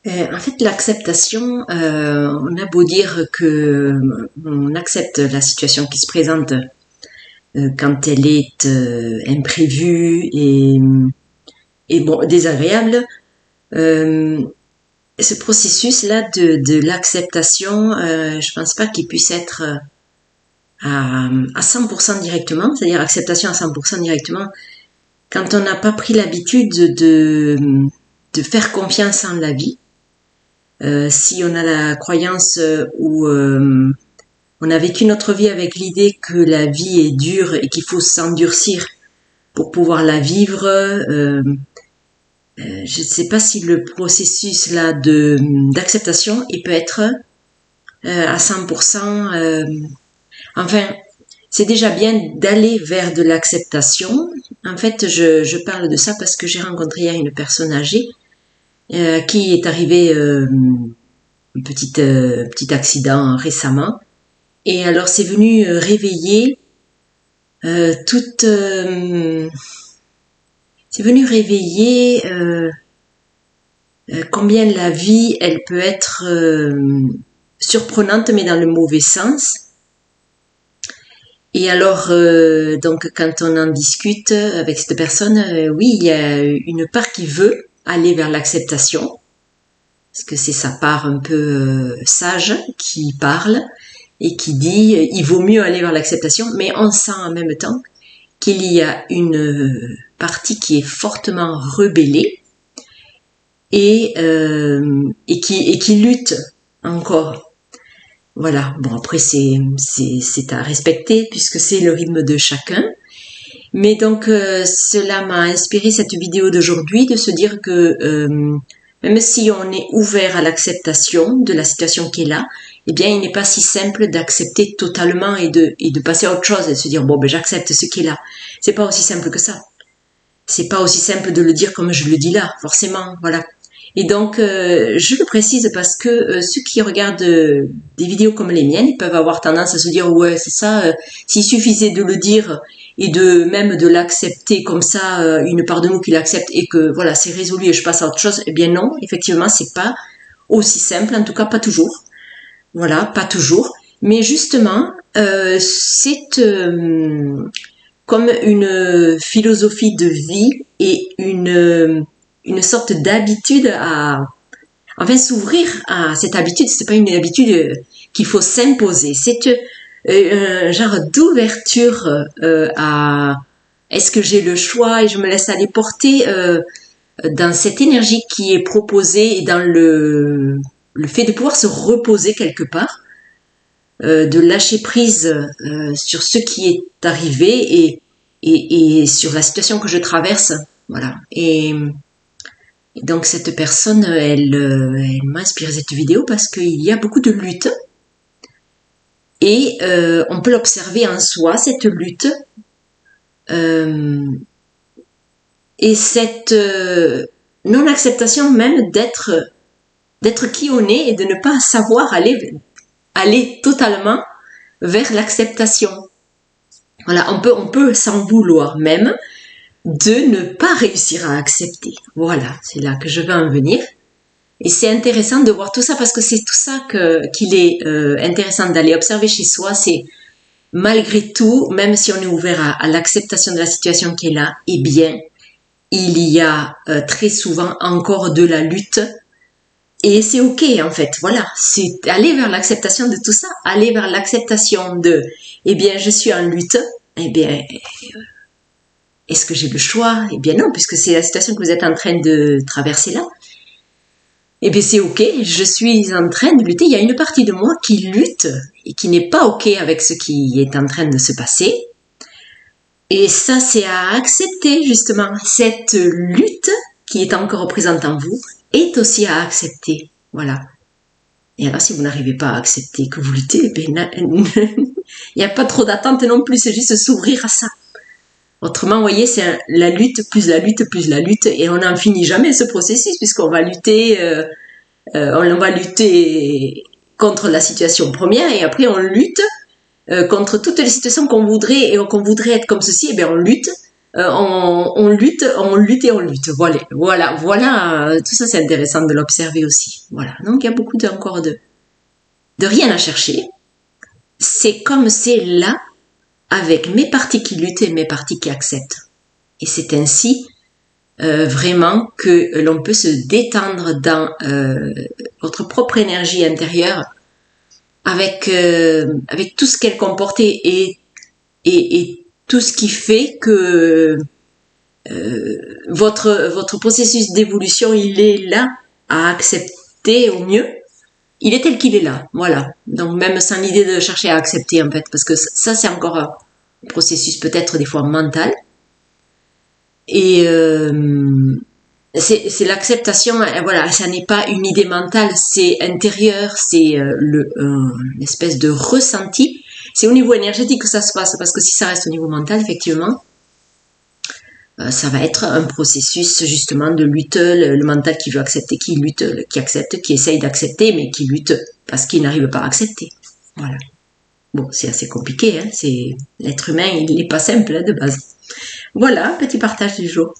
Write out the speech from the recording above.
En fait, l'acceptation, on a beau dire que on accepte la situation qui se présente quand elle est imprévue et bon désagréable. Euh, Ce processus-là de l'acceptation, je pense pas qu'il puisse être à 100% directement, c'est-à-dire acceptation à 100% directement, quand on n'a pas pris l'habitude de faire confiance en la vie. Si on a la croyance où on a vécu notre vie avec l'idée que la vie est dure et qu'il faut s'endurcir pour pouvoir la vivre, je ne sais pas si le processus là de d'acceptation il peut être à 100%. Enfin, c'est déjà bien d'aller vers de l'acceptation. En fait, je parle de ça parce que j'ai rencontré hier une personne âgée qui est arrivée un petit accident récemment. Et alors c'est venu réveiller toute... c'est venu réveiller combien la vie, elle peut être surprenante, mais dans le mauvais sens. Et alors, donc quand on en discute avec cette personne, oui, il y a une part qui veut aller vers l'acceptation, parce que c'est sa part un peu sage qui parle, et qui dit il vaut mieux aller vers l'acceptation, mais on sent en même temps qu'il y a une partie qui est fortement rebellée et qui lutte encore. Voilà. Bon, après c'est à respecter puisque c'est le rythme de chacun. Mais donc cela m'a inspiré cette vidéo d'aujourd'hui de se dire que même si on est ouvert à l'acceptation de la situation qui est là, eh bien, il n'est pas si simple d'accepter totalement et de passer à autre chose et de se dire, bon, ben, j'accepte ce qui est là. C'est pas aussi simple que ça. C'est pas aussi simple de le dire comme je le dis là, forcément, voilà. Et donc, je le précise parce que ceux qui regardent des vidéos comme les miennes, ils peuvent avoir tendance à se dire, ouais, c'est ça, s'il suffisait de le dire et de même de l'accepter comme ça, une part de nous qui l'accepte et que voilà, c'est résolu et je passe à autre chose, eh bien non, effectivement, c'est pas aussi simple, en tout cas pas toujours. Voilà, pas toujours. Mais justement, c'est comme une philosophie de vie et une sorte d'habitude à... Enfin, s'ouvrir à cette habitude, c'est pas une habitude qu'il faut s'imposer. C'est un genre d'ouverture à... Est-ce que j'ai le choix et je me laisse aller porter dans cette énergie qui est proposée et dans le fait de pouvoir se reposer quelque part, de lâcher prise sur ce qui est arrivé et sur la situation que je traverse. Voilà. Et donc cette personne, elle m'a inspiré cette vidéo parce qu'il y a beaucoup de lutte et on peut l'observer en soi, cette lutte. Et cette non-acceptation même d'être qui on est et de ne pas savoir aller totalement vers l'acceptation. Voilà, on peut s'en vouloir même de ne pas réussir à accepter. Voilà, c'est là que je veux en venir. Et c'est intéressant de voir tout ça parce que c'est tout ça qu'il est intéressant d'aller observer chez soi. C'est malgré tout, même si on est ouvert à l'acceptation de la situation qui est là, eh bien, il y a très souvent encore de la lutte. Et c'est ok en fait, voilà, c'est aller vers l'acceptation de tout ça, aller vers l'acceptation de, eh bien je suis en lutte, eh bien est-ce que j'ai le choix? Eh bien non, puisque c'est la situation que vous êtes en train de traverser là. Eh bien c'est ok, je suis en train de lutter, il y a une partie de moi qui lutte et qui n'est pas ok avec ce qui est en train de se passer. Et ça c'est à accepter justement, cette lutte qui est encore présente en vous est aussi à accepter, voilà. Et alors, si vous n'arrivez pas à accepter que vous luttez, ben, il n'y a pas trop d'attente non plus, c'est juste s'ouvrir à ça. Autrement, vous voyez, c'est la lutte plus la lutte plus la lutte, et on n'en finit jamais ce processus, puisqu'on va lutter, on va lutter contre la situation première, et après on lutte contre toutes les situations qu'on voudrait, et qu'on voudrait être comme ceci, et bien on lutte on lutte, on lutte et on lutte. Voilà. Tout ça, c'est intéressant de l'observer aussi. Voilà. Donc, il y a beaucoup encore de rien à chercher. C'est comme c'est là, avec mes parties qui luttent et mes parties qui acceptent. Et c'est ainsi vraiment que l'on peut se détendre dans votre propre énergie intérieure avec tout ce qu'elle comporte et tout ce qui fait que votre processus d'évolution, il est là à accepter au mieux. Il est tel qu'il est là, voilà. Donc même sans l'idée de chercher à accepter en fait, parce que ça c'est encore un processus peut-être des fois mental. Et c'est l'acceptation, voilà, ça n'est pas une idée mentale, c'est intérieur, c'est une espèce de ressenti. C'est au niveau énergétique que ça se passe, parce que si ça reste au niveau mental, effectivement, ça va être un processus justement de lutte, le mental qui veut accepter, qui lutte, qui accepte, qui essaye d'accepter, mais qui lutte parce qu'il n'arrive pas à accepter. Voilà. Bon, c'est assez compliqué, hein, l'être humain, il n'est pas simple hein, de base. Voilà, petit partage du jour.